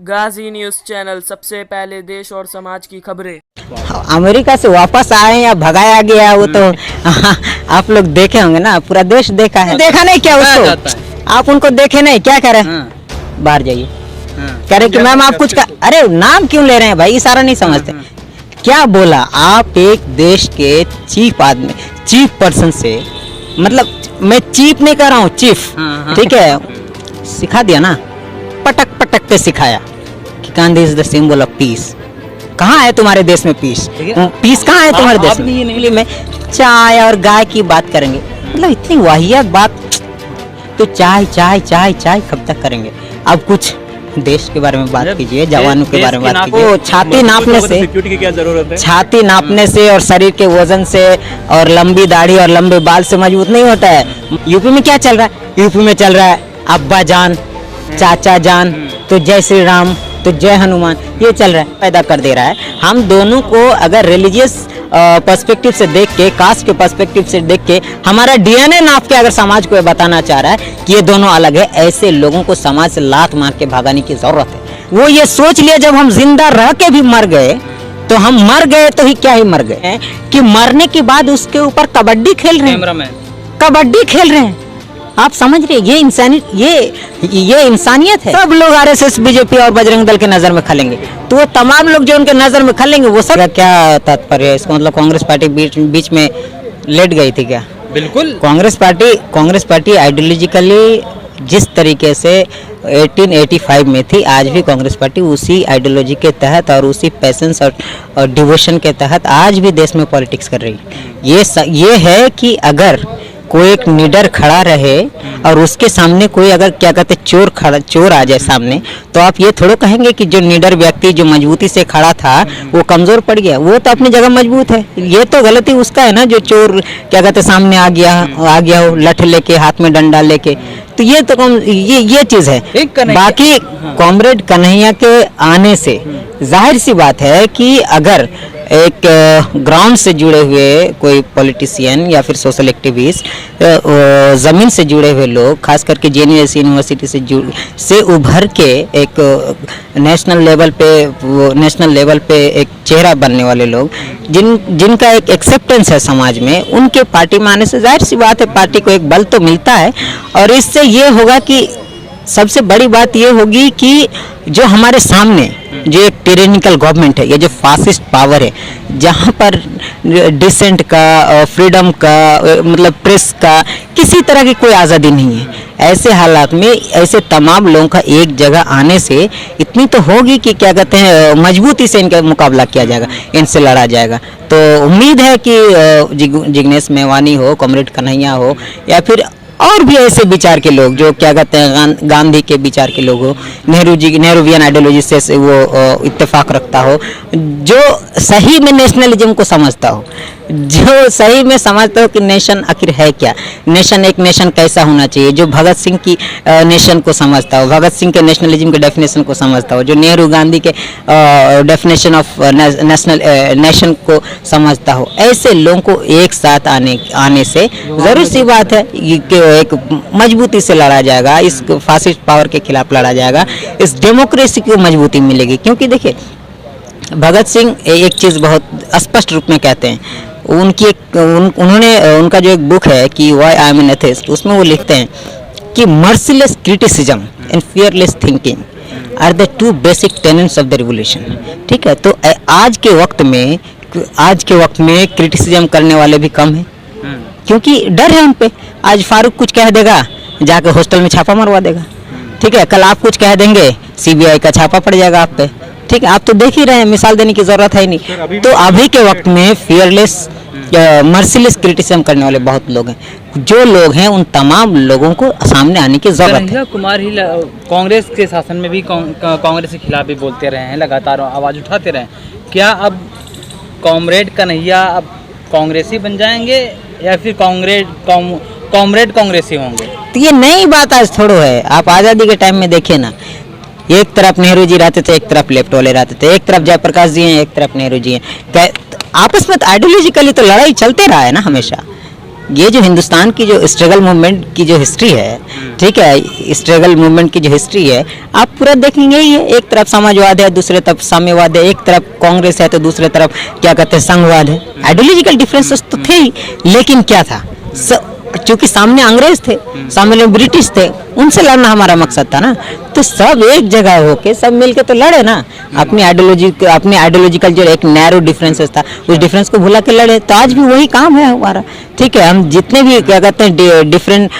गाजी news channel, सबसे पहले देश और समाज की खबरें। अमेरिका से वापस आए या भगाया गया वो तो आप लोग देखे होंगे ना, पूरा देश देखा है। देखा नहीं क्या उसको? आप उनको देखे नहीं, क्या करें? बाहर जाइए, कह रहे कि मैम आप कुछ का, अरे नाम क्यों ले रहे हैं भाई, इशारा नहीं समझते? क्या बोला? आप एक देश के चीफ आदमी, चीफ पर्सन से, मतलब मैं चीफ नहीं कर रहा हूँ, चीफ, ठीक है, सिखा दिया ना, पटक पटक पे सिखाया कि Gandhi is the symbol of peace. कहाँ है तुम्हारे देश में पीस? पीस कहाँ है तुम्हारे देश में? ये में चाय और गाय की बात करेंगे, मतलब इतनी वाहियात बात। तो चाय चाय चाय चाय कब तक करेंगे? अब कुछ देश के बारे में बात कीजिए, जवानों के बारे में बात कीजिए। वो छाती नापने से, सिक्योरिटी की क्या जरूरत है? छाती नापने से और शरीर के वजन से और लंबी दाढ़ी और लंबे बाल से मजबूत नहीं होता है। यूपी में क्या चल रहा है? यूपी में चल रहा है अब्बा जान, चाचा जान, तो जय श्री राम, तो जय हनुमान, ये चल रहा है, पैदा कर दे रहा है। हम दोनों को अगर रिलीजियस पर्सपेक्टिव से देख के, कास्ट के पर्सपेक्टिव से देख के, हमारा डीएनए नाप के अगर समाज को बताना चाह रहा है कि ये दोनों अलग है, ऐसे लोगों को समाज से लात मार के भगाने की जरूरत है। वो ये सोच लिया जब हम जिंदा रह के भी मर गए, तो हम मर गए तो ही क्या ही मर गए कि मरने के बाद उसके ऊपर कबड्डी खेल रहे हैं, कबड्डी खेल रहे हैं। आप समझ रहे, ये इंसानियत, ये इंसानियत है। सब लोग आरएसएस, बीजेपी और बजरंग दल के नजर में खलेंगे, तो वो तमाम लोग जो उनके नजर में खलेंगे वो सब क्या तात्पर्य है इसका? मतलब कांग्रेस पार्टी बीच में लेट गई थी क्या? बिल्कुल। कांग्रेस पार्टी आइडियोलॉजिकली जिस तरीके से 1885 में थी, आज भी कांग्रेस पार्टी उसी आइडियोलॉजी के तहत और उसी पैशंस और डिवोशन के तहत आज भी देश में पॉलिटिक्स कर रही है। ये है कि अगर कोई एक निडर खड़ा रहे और उसके सामने कोई अगर क्या कहते चोर आ जाए सामने, तो आप ये थोड़ा कहेंगे कि जो निडर व्यक्ति जो मजबूती से खड़ा था वो कमजोर पड़ गया। वो तो अपनी जगह मजबूत है। ये तो गलती उसका है ना, जो चोर क्या कहते सामने आ गया हो लठ लेके, हाथ में डंडा लेके। तो ये तो ये चीज है। बाकी कॉमरेड कन्हैया के आने से जाहिर सी बात है कि अगर एक ग्राउंड से जुड़े हुए कोई पॉलिटिशियन या फिर सोशल एक्टिविस्ट, ज़मीन से जुड़े हुए लोग, खास करके जेएनयू जैसी यूनिवर्सिटी से उभर के एक नेशनल लेवल पे एक चेहरा बनने वाले लोग, जिनका एक एक्सेप्टेंस है समाज में, उनके पार्टी में आने से जाहिर सी बात है पार्टी को एक बल तो मिलता है। और इससे ये होगा कि सबसे बड़ी बात ये होगी कि जो हमारे सामने जो एक टिरेनिकल गवर्नमेंट है, ये जो फासिस्ट पावर है, जहाँ पर डिसेंट का, फ्रीडम का, मतलब प्रेस का, किसी तरह की कोई आज़ादी नहीं है, ऐसे हालात में ऐसे तमाम लोगों का एक जगह आने से इतनी तो होगी कि क्या कहते हैं मजबूती से इनका मुकाबला किया जाएगा, इनसे लड़ा जाएगा। तो उम्मीद है कि जिग्नेश मेवानी हो, कॉमरेड कन्हैया हो, या फिर और भी ऐसे विचार के लोग जो क्या कहते हैं गांधी के विचार के लोग हो, नेहरूवियन आइडियोलॉजी से वो इत्तेफाक रखता हो, जो सही में नेशनलिज्म को समझता हो, जो सही में समझता हो कि नेशन आखिर है क्या, नेशन एक नेशन कैसा होना चाहिए, जो भगत सिंह की नेशन को समझता हो, भगत सिंह के नेशनलिज्म के डेफिनेशन को समझता हो, जो नेहरू गांधी के डेफिनेशन ऑफ नेशन को समझता हो, ऐसे लोगों को एक साथ आने से जरूर सी बात है कि एक मजबूती से लड़ा जाएगा, इस फासिस्ट पावर के खिलाफ लड़ा जाएगा, इस डेमोक्रेसी को मजबूती मिलेगी। क्योंकि देखिए भगत सिंह एक चीज़ बहुत स्पष्ट रूप में कहते हैं, उनका जो एक बुक है कि why I am an atheist, उसमें वो लिखते हैं कि merciless criticism and fearless thinking are the two basic tenets of the revolution. ठीक है, तो आज के वक्त में क्रिटिसिज्म करने वाले भी कम हैं, क्योंकि डर है उन पे। आज फारूक कुछ कह देगा, जाके हॉस्टल में छापा मरवा देगा। ठीक है, कल आप कुछ कह देंगे, सीबीआई का छापा पड़ जाएगा आप पे। ठीक है, आप तो देख ही रहे हैं, मिसाल देने की जरूरत है नहीं। तो अभी के वक्त में फियरलेस, मर्सीलेस क्रिटिसिज्म करने वाले बहुत लोग हैं। जो लोग हैं उन तमाम लोगों को सामने आने की जरूरत है। कुमार ही कांग्रेस के शासन में भी कांग्रेस के खिलाफ भी बोलते रहे हैं, लगातार आवाज उठाते रहे। क्या अब कॉमरेड कन्हैया अब कांग्रेसी बन जाएंगे या फिर कॉमरेड कांग्रेसी होंगे? तो ये नई बात आज थोड़ो है। आप आज़ादी के टाइम में देखिए ना, एक तरफ नेहरू जी रहते थे, एक तरफ लेफ्ट वाले रहते थे, एक तरफ जयप्रकाश जी हैं, एक तरफ नेहरू जी हैं। आपस में आइडियोलॉजिकली तो लड़ाई चलते रहा है ना हमेशा। ये जो हिंदुस्तान की जो स्ट्रगल मूवमेंट की जो हिस्ट्री है, ठीक है, स्ट्रगल मूवमेंट की जो हिस्ट्री है, आप पूरा देखेंगे ही है। एक तरफ समाजवाद है, दूसरे तरफ साम्यवाद है, एक तरफ कांग्रेस है तो दूसरे तरफ क्या कहते हैं संघवाद है। आइडियोलॉजिकल डिफरेंसेस तो थे ही, लेकिन क्या था, क्योंकि सामने अंग्रेज थे, सामने ब्रिटिश थे, उनसे लड़ना हमारा मकसद था ना। तो सब एक जगह होके सब मिलके तो लड़े ना, अपनी आइडियोलॉजिकल जो एक नैरो डिफरेंसेस था, उस डिफरेंस को भुला के लड़े। तो आज भी वही काम है हमारा, ठीक है। हम जितने भी क्या कहते हैं डिफरेंट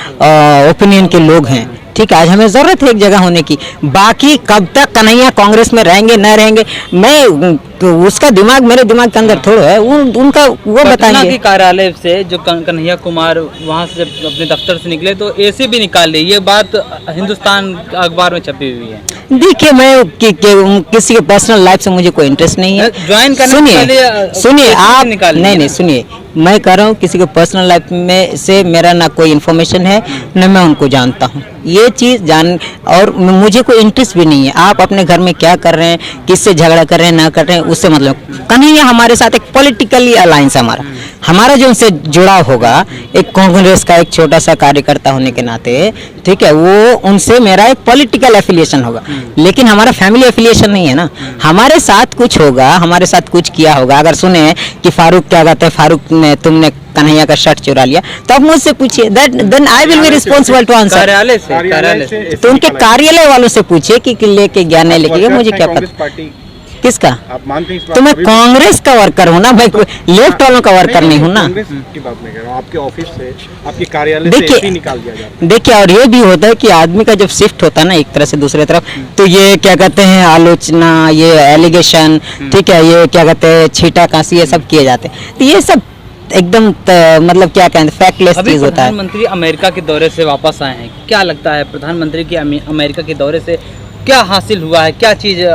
ओपिनियन के लोग हैं, ठीक है, आज हमें जरूरत है एक जगह होने की। बाकी कब तक कन्हैया कांग्रेस में रहेंगे न रहेंगे, मैं उसका दिमाग मेरे दिमाग के अंदर थोड़ा है, उनका वो बताएंगे। के कार्यालय से जो कन्हैया कुमार वहां से जब अपने दफ्तर से निकले तो एसी भी निकाल ली, ये बात हिंदुस्तान अखबार में छपी हुई है। देखिए, मैं किसी के पर्सनल लाइफ से मुझे कोई इंटरेस्ट नहीं है। ज्वाइन करने सुनिए आप, नहीं सुनिए, मैं कह रहा हूँ किसी के पर्सनल लाइफ में से मेरा ना कोई इन्फॉर्मेशन है, न मैं उनको जानता हूँ। ये चीज़ जान, और मुझे कोई इंटरेस्ट भी नहीं है। आप अपने घर में क्या कर रहे हैं, किससे झगड़ा कर रहे हैं, ना कर रहे हैं, उससे मतलब। कन्हैया हमारे साथ एक पॉलिटिकली अलायंस है हमारा जो उनसे जुड़ाव होगा, एक कांग्रेस का एक छोटा सा कार्यकर्ता होने के नाते, ठीक है, वो उनसे मेरा एक पॉलिटिकल एफिलिएशन होगा, लेकिन हमारा फैमिली एफिलिएशन नहीं है ना। हमारे साथ कुछ होगा, हमारे साथ कुछ किया होगा। अगर सुने कि फारूक क्या कहते हैं, फारूक ने तुमने कन्हैया का शर्ट चुरा लिया, तो आप मुझसे पूछिए, then I will be responsible to answer. कार्यालय से तो उनके कार्यालय वालों से पूछिए कि लेके गया नहीं लेके गया, मुझे क्या पता किसका। आप मानते हैं तो मैं कांग्रेस का वर्कर हूँ ना भाई, लेफ्ट वालों का वर्कर नहीं हूँ ना। कांग्रेस की बात नहीं कर रहा हूँ, आपके ऑफिस से, आपके कार्यालय से ऐसे ही निकाल दिया जाता है। देखिए, और ये भी होता है कि आदमी का जब शिफ्ट होता है ना एक तरह से दूसरे तरफ, तो ये क्या कहते हैं आलोचना, ये एलिगेशन, ठीक है, ये क्या कहते हैं छीटा काशी, ये सब किए जाते हैं। तो ये सब एकदम मतलब क्या कहते हैं फैक्टलेस चीज होता है। प्रधानमंत्री अमेरिका के दौरे से वापस आए हैं, क्या लगता है प्रधानमंत्री के अमेरिका के दौरे से क्या हासिल हुआ है, क्या चीज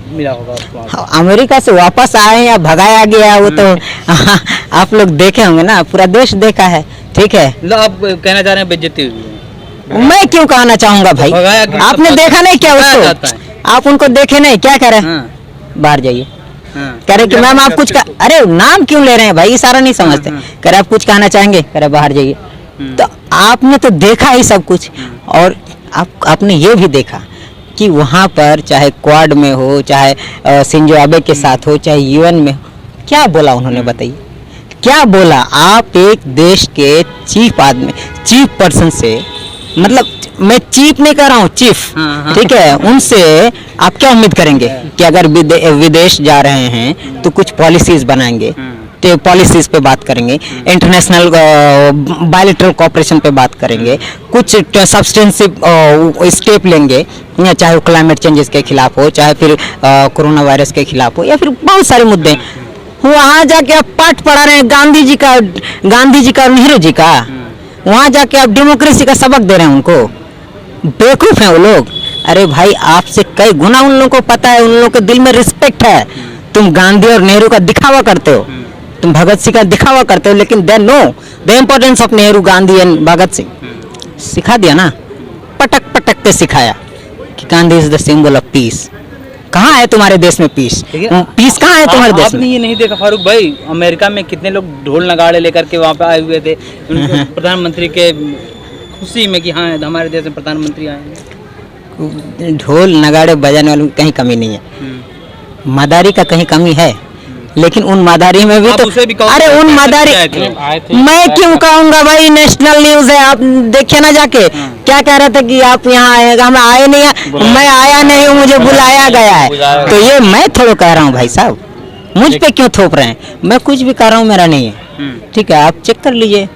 मिला होगा उसको? अमेरिका से वापस आए या भगाया गया, वो तो आप लोग देखे होंगे ना, पूरा देश देखा है, ठीक है। मतलब आप कहना चाह रहे हैं बेइज्जती हुई है? मैं क्यों कहना चाहूंगा भाई, आपने देखा नहीं क्या उसको, आप उनको देखे नहीं, क्या कह रहे हैं, बाहर जाइए, कह रहे कि मैम आप कुछ अरे नाम क्यों ले रहे हैं भाई, इशारा नहीं समझते, कह रहे आप कुछ कहना चाहेंगे, कह रहे बाहर जाइए। तो आपने तो देखा ही सब कुछ, और आपने ये भी देखा कि वहाँ पर चाहे क्वाड में हो, चाहे शिंजो आबे के साथ हो, चाहे यूएन में हो, क्या बोला उन्होंने, बताइए क्या बोला। आप एक देश के चीफ आदमी, चीफ पर्सन से, मतलब मैं चीफ नहीं कह रहा हूँ, चीफ, ठीक है, उनसे आप क्या उम्मीद करेंगे कि अगर विदेश जा रहे हैं तो कुछ पॉलिसीज बनाएंगे, तो पॉलिसीज पे बात करेंगे, इंटरनेशनल बायलैटरल कोऑपरेशन पे बात करेंगे, कुछ सब्सटेंसिव स्टेप लेंगे, चाहे वो क्लाइमेट चेंजेस के खिलाफ हो, चाहे फिर कोरोना वायरस के खिलाफ हो, या फिर बहुत सारे मुद्दे। वहाँ जाके आप पाठ पढ़ा रहे हैं गांधी जी का और नेहरू जी का, वहाँ जाके आप डेमोक्रेसी का सबक दे रहे हैं उनको। बेवकूफ हैं वो लोग। अरे भाई, आपसे कई गुना उन लोगों को पता है, उन लोगों के दिल में रिस्पेक्ट है। तुम गांधी और नेहरू का दिखावा करते हो, तुम भगत सिंह का दिखावा करते हो, लेकिन they know the importance of Nehru, Gandhi and Bhagat Singh. सिखा दिया ना, पटक पटक के सिखाया कि Gandhi is the symbol of peace. कहाँ है तुम्हारे देश में पीस? पीस कहाँ है तुम्हारे देश में? आपने ये नहीं देखा फारूक भाई, अमेरिका में कितने लोग ढोल नगाड़े लेकर के वहाँ पे आए हुए थे प्रधानमंत्री के खुशी में कि हाँ हमारे देश में प्रधानमंत्री आए हैं। ढोल नगाड़े बजाने वालों की कहीं कमी नहीं है, मदारी का कहीं कमी है, लेकिन उन मदारी में भी तो, अरे उन मदारी, मैं क्यों कहूँगा भाई, नेशनल न्यूज है, आप देखिए ना जाके। क्या कह रहे थे कि आप यहाँ आएगा, हम आए नहीं है, मैं आया नहीं हूँ, मुझे बुलाया गया है। तो ये मैं थोड़ा कह रहा हूँ भाई साहब, मुझ पे क्यों थोप रहे हैं? मैं कुछ भी कह रहा हूँ मेरा नहीं है, ठीक है, आप चेक कर लीजिए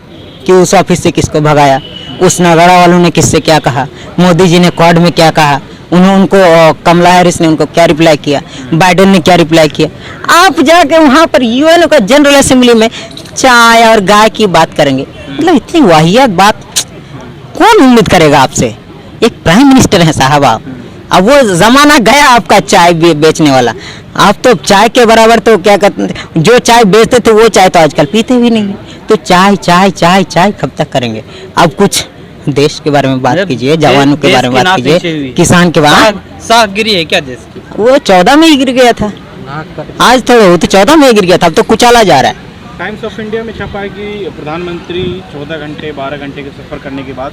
कि उस ऑफिस से किसको भगाया, उस नगाड़ा वालों ने किससे क्या कहा, मोदी जी ने क्वाड में क्या कहा, उनको कमला हैरिस ने उनको क्या रिप्लाई किया, बाइडेन ने क्या रिप्लाई किया। आप जाके वहाँ पर यूएन का जनरल असेंबली में चाय और गाय की बात करेंगे, मतलब इतनी वाहियात बात कौन उम्मीद करेगा आपसे? एक प्राइम मिनिस्टर है साहब आप। अब वो जमाना गया आपका चाय बेचने वाला, आप तो चाय के बराबर तो क्या कहते, जो चाय बेचते थे वो चाय तो आजकल पीते भी नहीं है। तो चाय चाय चाय चाय कब तक करेंगे? अब कुछ देश के बारे में बात कीजिए, जवानों के बारे में बात कीजिए, किसान के बारे में। साख गिरी है क्या देश की? वो 14 में ही गिर गया था, आज तो 14 में ही गिर गया था, अब तो कुचाला जा रहा है। टाइम्स ऑफ इंडिया में छपा है कि प्रधानमंत्री 14 घंटे 12 घंटे के सफ़र करने के बाद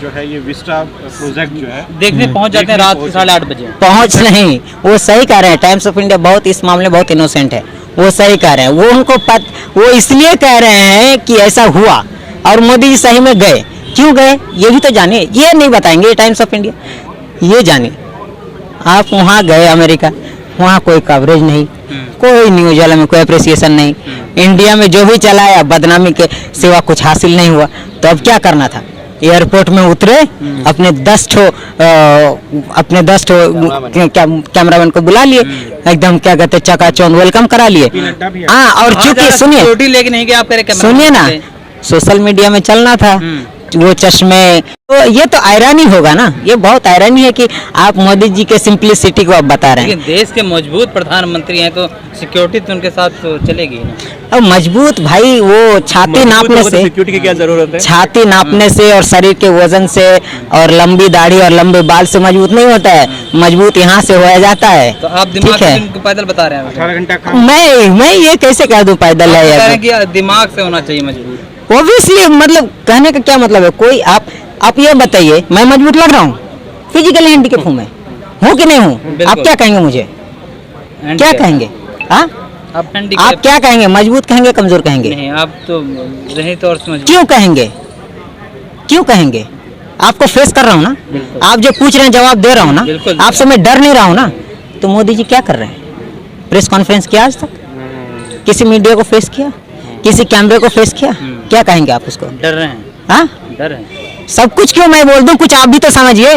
जो है ये विस्टा प्रोजेक्ट जो है देखने पहुंच जाते हैं रात के 8:30 बजे। पहुंच नहीं, वो सही कह रहे हैं। टाइम्स ऑफ इंडिया बहुत इस मामले बहुत इनोसेंट है, वो सही कह रहे हैं। वो उनको वो इसलिए कह रहे हैं कि ऐसा हुआ और मोदी जी सही में गए। क्यों गए ये भी तो जानिए, ये नहीं बताएंगे टाइम्स ऑफ इंडिया, ये जानिए। आप वहाँ गए अमेरिका, वहाँ कोई कवरेज नहीं, कोई न्यूज वाला में कोई अप्रिसिएशन नहीं। इंडिया में जो भी चला है बदनामी के सिवा कुछ हासिल नहीं हुआ। तो अब क्या करना था? एयरपोर्ट में उतरे, अपने 10 कैमरामैन को बुला लिए, एकदम क्या कहते चकाचौंध वेलकम करा लिए। हाँ, और चूंकि सुनिए, रोटी लेके नहीं गया आप, सुनिए ना, सोशल मीडिया में चलना था वो चश्मे, तो ये तो आयरानी होगा ना, ये बहुत आयरानी है कि आप मोदी जी के सिंपलिसिटी को आप बता रहे हैं। लेकिन देश के मजबूत प्रधानमंत्री हैं तो सिक्योरिटी तो उनके साथ तो चलेगी ना। अब मजबूत भाई वो छाती नापने से, सिक्योरिटी की क्या जरूरत है? छाती नापने से और शरीर के वजन से और लंबी दाढ़ी और लंबे बाल से मजबूत नहीं होता है, मजबूत यहाँ से हो जाता है। तो आप दिमाग ठीक है, से पैदल बता रहे हैं। 18 घंटा काम। मैं ये कैसे कह दूं पैदल है कह रहे या हैं कि दिमाग से होना चाहिए मजबूत। ऑब्वियसली, मतलब कहने का क्या मतलब है? कोई आप ये बताइए, मैं मजबूत लग रहा हूँ? फिजिकली हैंडीकैप हूँ मैं, हूँ कि नहीं हूँ? आप क्या कहेंगे मुझे? क्या कहेंगे? हाँ, आप क्या कहेंगे? मजबूत कहेंगे, कमजोर कहेंगे? नहीं, आप तो रहे तो और समझ। क्यों कहेंगे? क्यों कहेंगे? आपको फेस कर रहा हूँ ना, आप जो पूछ रहे हैं जवाब दे रहा हूँ ना, आपसे मैं डर नहीं रहा हूँ ना। तो मोदी जी क्या कर रहे हैं? प्रेस कॉन्फ्रेंस किया आज तक? किसी मीडिया को फेस किया? किसी कैमरे को फेस किया? क्या कहेंगे आप उसको? डर रहे हैं। हाँ, डर है सब कुछ क्यों मैं बोल दूं, कुछ आप भी तो समझिए,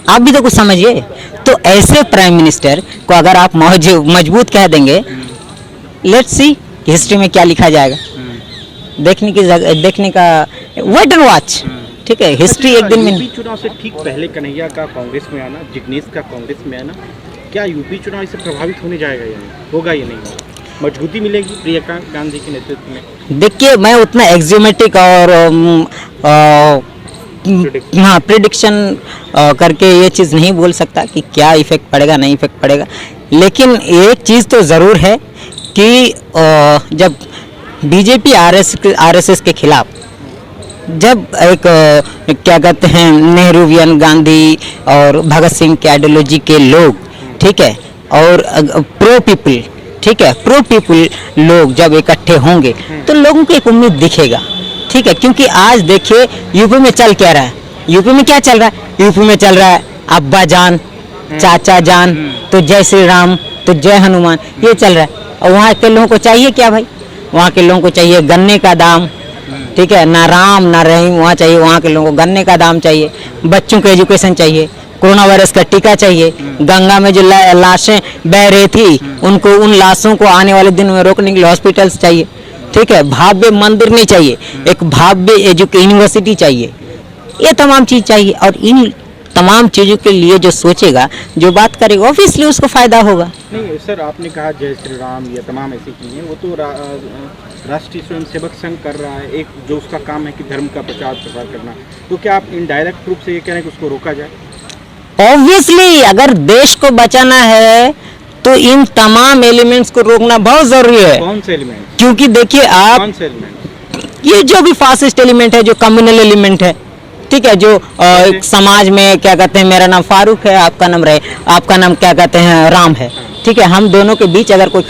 आप भी तो कुछ समझिए। तो ऐसे प्राइम मिनिस्टर को अगर आप मजबूत कह देंगे, लेट्स सी हिस्ट्री में क्या लिखा जाएगा। देखने का वेट एंड वॉच। ठीक है, हिस्ट्री एक दिन में। यूपी चुनाव से ठीक पहले कन्हैया का कांग्रेस में आना, जिग्नेश का कांग्रेस में आना, क्या यूपी चुनाव इससे प्रभावित होने जाएगा या नहीं? होगा या नहीं होगा? मजबूती मिलेगी प्रियंका गांधी के नेतृत्व में? देखिए, मैं उतना एग्जीमेटिक और हाँ प्रिडिक्शन करके ये चीज़ नहीं बोल सकता कि क्या इफेक्ट पड़ेगा नहीं इफेक्ट पड़ेगा। लेकिन एक चीज़ तो ज़रूर है कि जब बीजेपी आरएसएस के खिलाफ जब एक क्या कहते हैं नेहरूवियन, गांधी और भगत सिंह के आइडियोलॉजी के लोग, ठीक है, और प्रो पीपल, ठीक है, प्रो पीपल लोग जब इकट्ठे होंगे तो लोगों को एक उम्मीद दिखेगा। ठीक है, क्योंकि आज देखिए यूपी में चल क्या रहा है, यूपी में क्या चल रहा है? यूपी में चल रहा है अब्बा जान, चाचा जान, तो जय श्री राम, तो जय हनुमान, ये चल रहा है। और वहाँ के लोगों को चाहिए क्या भाई? वहाँ के लोगों को चाहिए गन्ने का दाम, ठीक है, ना राम ना रहीम वहाँ चाहिए। वहाँ के लोगों को गन्ने का दाम चाहिए, बच्चों को एजुकेशन चाहिए, कोरोना वायरस का टीका चाहिए, गंगा में जो लाशें बह रही थी उनको, उन लाशों को आने वाले दिन में रोकने के लिए हॉस्पिटल्स चाहिए, ठीक है, भव्य मंदिर नहीं चाहिए, एक भव्य यूनिवर्सिटी चाहिए, ये तमाम चीज़ चाहिए। और इन तमाम चीज़ों के लिए जो सोचेगा, जो बात करेगा, ऑब्वियसली उसको फायदा होगा। नहीं सर, आपने कहा जय श्री राम, ये तमाम ऐसी चीज़ें, वो तो राष्ट्रीय स्वयंसेवक संघ कर रहा है, एक जो उसका काम है कि धर्म का प्रचार प्रसार करना, तो क्या आप इनडायरेक्ट रूप से ये कह रहे हैं कि उसको रोका जाए? ऑब्वियसली अगर देश को बचाना है तो इन तमाम एलिमेंट्स को रोकना बहुत जरूरी है। कौन से एलिमेंट? क्योंकि देखिए आप, कौन से एलिमेंट? ये जो भी फासिस्ट एलिमेंट है, जो कम्युनल एलिमेंट है, ठीक है, जो एक समाज में क्या कहते हैं, मेरा नाम फारूक है, आपका नाम आपका नाम क्या कहते हैं राम है, ठीक है, हम दोनों के बीच अगर कोई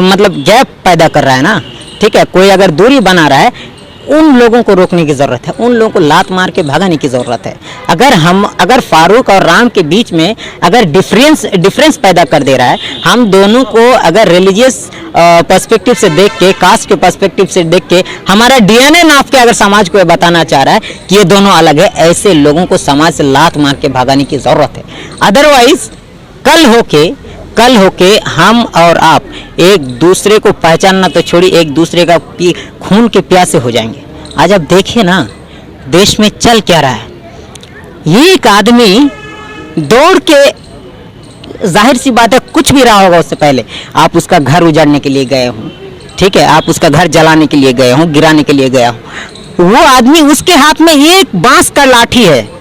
मतलब गैप पैदा कर रहा है ना, ठीक है, कोई अगर दूरी बना रहा है, उन लोगों को रोकने की ज़रूरत है, उन लोगों को लात मार के भगाने की ज़रूरत है। अगर फारूक और राम के बीच में अगर डिफरेंस पैदा कर दे रहा है, हम दोनों को अगर रिलीजियस पर्सपेक्टिव से देख के, कास्ट के पर्सपेक्टिव से देख के, हमारा डीएनए नाप के अगर समाज को बताना चाह रहा है कि ये दोनों अलग है, ऐसे लोगों को समाज से लात मार के भगाने की ज़रूरत है। अदरवाइज कल होके हम और आप एक दूसरे को पहचानना तो छोड़ी, एक दूसरे का खून के प्यासे हो जाएंगे। आज आप देखिए ना, देश में चल क्या रहा है। ये एक आदमी दौड़ के, जाहिर सी बात है कुछ भी रहा होगा उससे पहले, आप उसका घर उजाड़ने के लिए गए हो, ठीक है, आप उसका घर जलाने के लिए गए हो, गिराने के लिए गया हो, वो आदमी, उसके हाथ में एक बांस का लाठी है,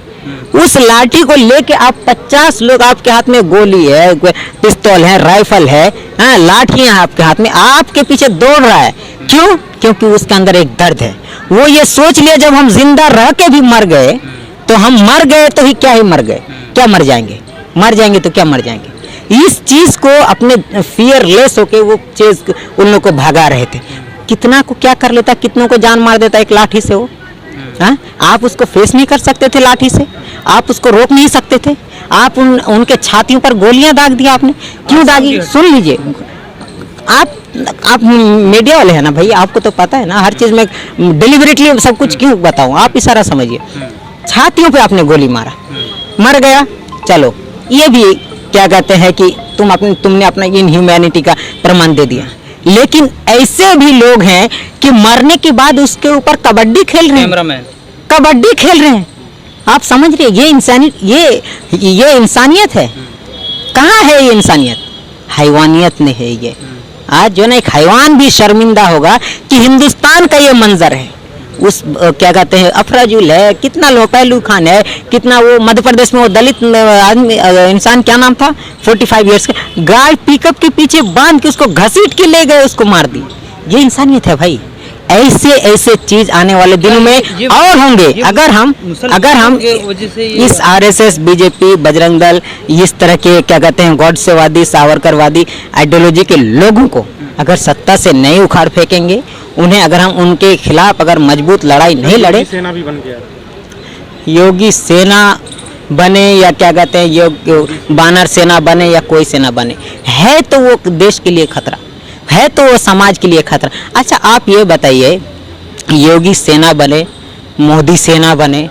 उस लाठी को लेके आप 50 लोग, आपके हाथ में गोली है, पिस्तौल है, राइफल है, हाँ, लाठियां आपके हाथ में, आपके पीछे दौड़ रहा है। क्यों? क्योंकि उसके अंदर एक दर्द है। वो ये सोच लिया जब हम जिंदा रह के भी मर गए तो हम मर गए तो ही क्या ही मर गए, क्या मर जाएंगे, मर जाएंगे तो क्या मर जाएंगे। इस चीज को अपने फियरलेस होके वो चीज उन लोगों को भगा रहे थे। कितना को क्या कर लेता, कितनों को जान मार देता एक लाठी से वो। हाँ, आप उसको फेस नहीं कर सकते थे लाठी से, आप उसको रोक नहीं सकते थे, आप उनके छातियों पर गोलियां दाग दिया आपने। क्यों दागी? सुन लीजिए, आप मीडिया वाले हैं ना भाई, आपको तो पता है ना हर चीज में डिलिबरेटली सब कुछ क्यों बताऊं, आप इशारा समझिए। छातियों पे आपने गोली मारा, मर गया, चलो ये भी क्या कहते हैं कि तुमने अपना इनह्यूमैनिटी का प्रमाण दे दिया। लेकिन ऐसे भी लोग हैं कि मरने के बाद उसके ऊपर कबड्डी खेल रहे हैं, कबड्डी खेल रहे हैं। आप समझ रहे, ये इंसानियत है? कहाँ है ये इंसानियत? हैवानियत में है ये। आज जो ना एक हैवान भी शर्मिंदा होगा कि हिंदुस्तान का ये मंजर है। उस क्या कहते हैं अफराजुल है, कितना लो पहलू खान है, कितना वो मध्य प्रदेश में वो दलित आदमी इंसान क्या नाम था 45 इयर्स का, गाय पिकअप के पीछे बांध के उसको घसीट के ले गए, उसको मार दी। ये इंसानियत है भाई। ऐसे चीज आने वाले दिनों में और होंगे अगर हम इस आरएसएस, बीजेपी, बजरंग दल, इस तरह के क्या कहते हैं गॉडसेवादी, सावरकरवादी आइडियोलॉजी के लोगों को अगर सत्ता से नहीं उखाड़ फेंकेंगे, उन्हें अगर हम उनके खिलाफ अगर मजबूत लड़ाई नहीं लड़े, सेना भी बन गया, योगी सेना बने या क्या कहते हैं बानर सेना बने या कोई सेना बने, है तो वो देश के लिए खतरा है, तो वो समाज के लिए खतरा। अच्छा आप ये बताइए, योगी सेना बने, मोदी सेना बने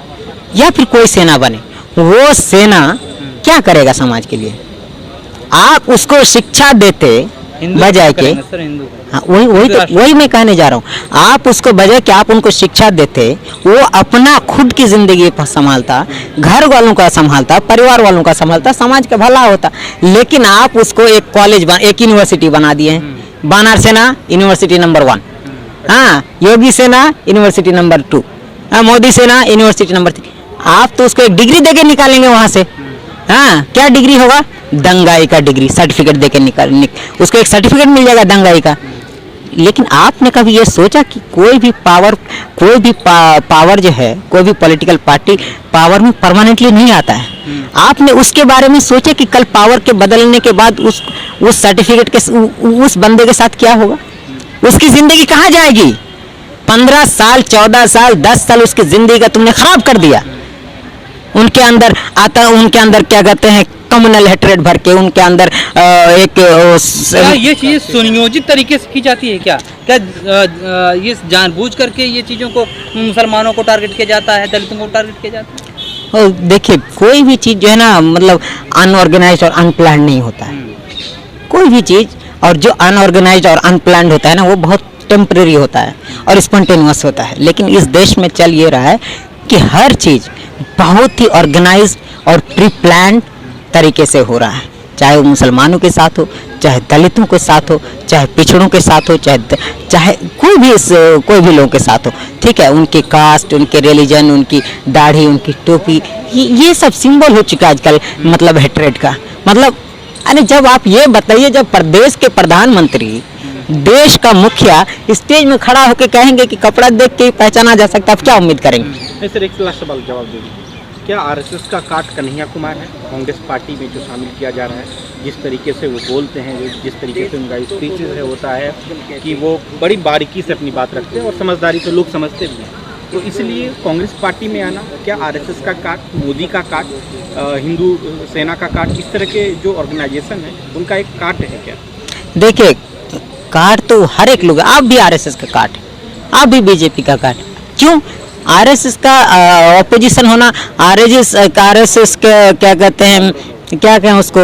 या फिर कोई सेना बने, वो सेना क्या करेगा समाज के लिए? आप उसको शिक्षा देते बजाय के, हाँ वही मैं कहने जा रहा हूँ, आप उसको बजाय कि आप उनको शिक्षा देते, वो अपना खुद की जिंदगी संभालता, घर वालों का संभालता, परिवार वालों का संभालता, समाज का भला होता। लेकिन आप उसको एक कॉलेज, एक यूनिवर्सिटी बना दिए हैं। बानर सेना यूनिवर्सिटी नंबर 1, हाँ, योगी सेना यूनिवर्सिटी नंबर 2, मोदी सेना यूनिवर्सिटी नंबर 3। आप तो उसको एक डिग्री देके निकालेंगे वहां से। हाँ, क्या डिग्री होगा? दंगाई का डिग्री, सर्टिफिकेट देके उसको एक सर्टिफिकेट मिल जाएगा दंगाई का। लेकिन आपने कभी ये सोचा कि कोई भी पावर जो है, कोई भी पॉलिटिकल पार्टी पावर में परमानेंटली नहीं आता है। आपने उसके बारे में सोचा कि कल पावर के बदलने के बाद उस सर्टिफिकेट के उस बंदे के साथ क्या होगा? उसकी जिंदगी कहाँ जाएगी? 15 साल, 14 साल, 10 साल उसकी जिंदगी का तुमने खराब कर दिया। उनके अंदर क्या कहते हैं कम्युनल हेट्रेड भर के, उनके अंदर ये चीजें सुनियोजित तरीके से की जाती है क्या? ये जानबूझ करके ये चीजों को मुसलमानों को टारगेट किया जाता है, दलितों को टारगेट किया जाता है? देखिए, कोई भी चीज जो है ना, मतलब अनऑर्गेनाइज्ड और अनप्लान्ड नहीं होता है। कोई भी चीज, और जो अनऑर्गेनाइज्ड और अनप्लान्ड होता है ना, वो बहुत टेम्परेरी होता है और स्पॉन्टेनियस होता है। लेकिन इस देश में चल ये रहा है कि हर चीज बहुत ही ऑर्गेनाइज और प्री प्लान्ड तरीके से हो रहा है, चाहे वो मुसलमानों के साथ हो, चाहे दलितों के साथ हो, चाहे पिछड़ों के साथ हो, चाहे कोई भी लोगों के साथ हो। ठीक है, उनकी कास्ट, उनके रिलीजन, उनकी दाढ़ी, उनकी टोपी, ये सब सिंबल हो चुका है आजकल, मतलब हेट्रेड का। मतलब अरे जब आप ये बताइए, जब प्रदेश के प्रधानमंत्री, देश का मुखिया स्टेज में खड़ा होकर कहेंगे कि कपड़ा देख के ही पहचाना जा सकता है, आप क्या उम्मीद करेंगे? सर, एक लास्ट सवाल जवाब दीजिए, क्या आरएसएस का काट कन्हैया कुमार है कांग्रेस पार्टी में जो शामिल किया जा रहा है? जिस तरीके से वो बोलते हैं, जिस तरीके से उनका स्पीचेस है, होता है कि वो बड़ी बारीकी से अपनी बात रखते हैं और समझदारी से लोग समझते भी हैं, तो इसलिए कांग्रेस पार्टी में आना, क्या आरएसएस का काट, मोदी का काट, हिंदू सेना का काट, इस तरह के जो ऑर्गेनाइजेशन है उनका एक काट है क्या? देखिए, काट तो हर एक लोग, आप भी आरएसएस का काट, आप भी बीजेपी का काट। क्यों? आरएसएस का ऑपोजिशन होना, आरएसएस के क्या कहते हैं उसको,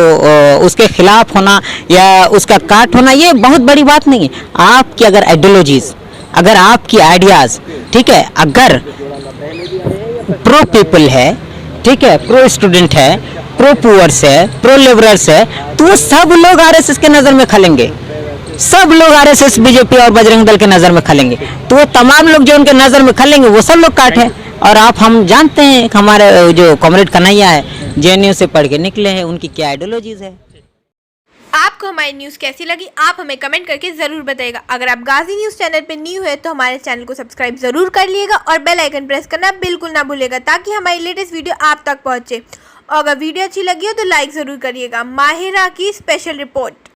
उसके खिलाफ होना या उसका काट होना, ये बहुत बड़ी बात नहीं है। आपकी अगर आइडियोलॉजीज, अगर आपकी आइडियाज, ठीक है, अगर प्रो पीपल है, ठीक है, प्रो स्टूडेंट है, प्रो पुअर्स है, प्रो लेबरर्स है, तो सब लोग आरएसएस के नजर में खलेंगे, सब लोग आरएसएस, बीजेपी और बजरंग दल के नजर में खलेंगे। तो वो तमाम लोग जो उनके नजर में खलेंगे, वो सब लोग काट है। और हम जानते हैं हमारे जो कॉमरेड कन्हैया है, जेएनयू से पढ़ के निकले हैं, उनकी क्या आइडियोलॉजीज है। आपको हमारी न्यूज़ कैसी लगी आप हमें कमेंट करके ज़रूर बताइएगा। अगर आप गाजी न्यूज़ चैनल पर न्यू है तो हमारे चैनल को सब्सक्राइब ज़रूर कर लिएगा और बेल आइकन प्रेस करना बिल्कुल ना भूलिएगा ताकि हमारी लेटेस्ट वीडियो आप तक पहुँचे। और अगर वीडियो अच्छी लगी हो तो लाइक ज़रूर करिएगा। माहिरा की स्पेशल रिपोर्ट।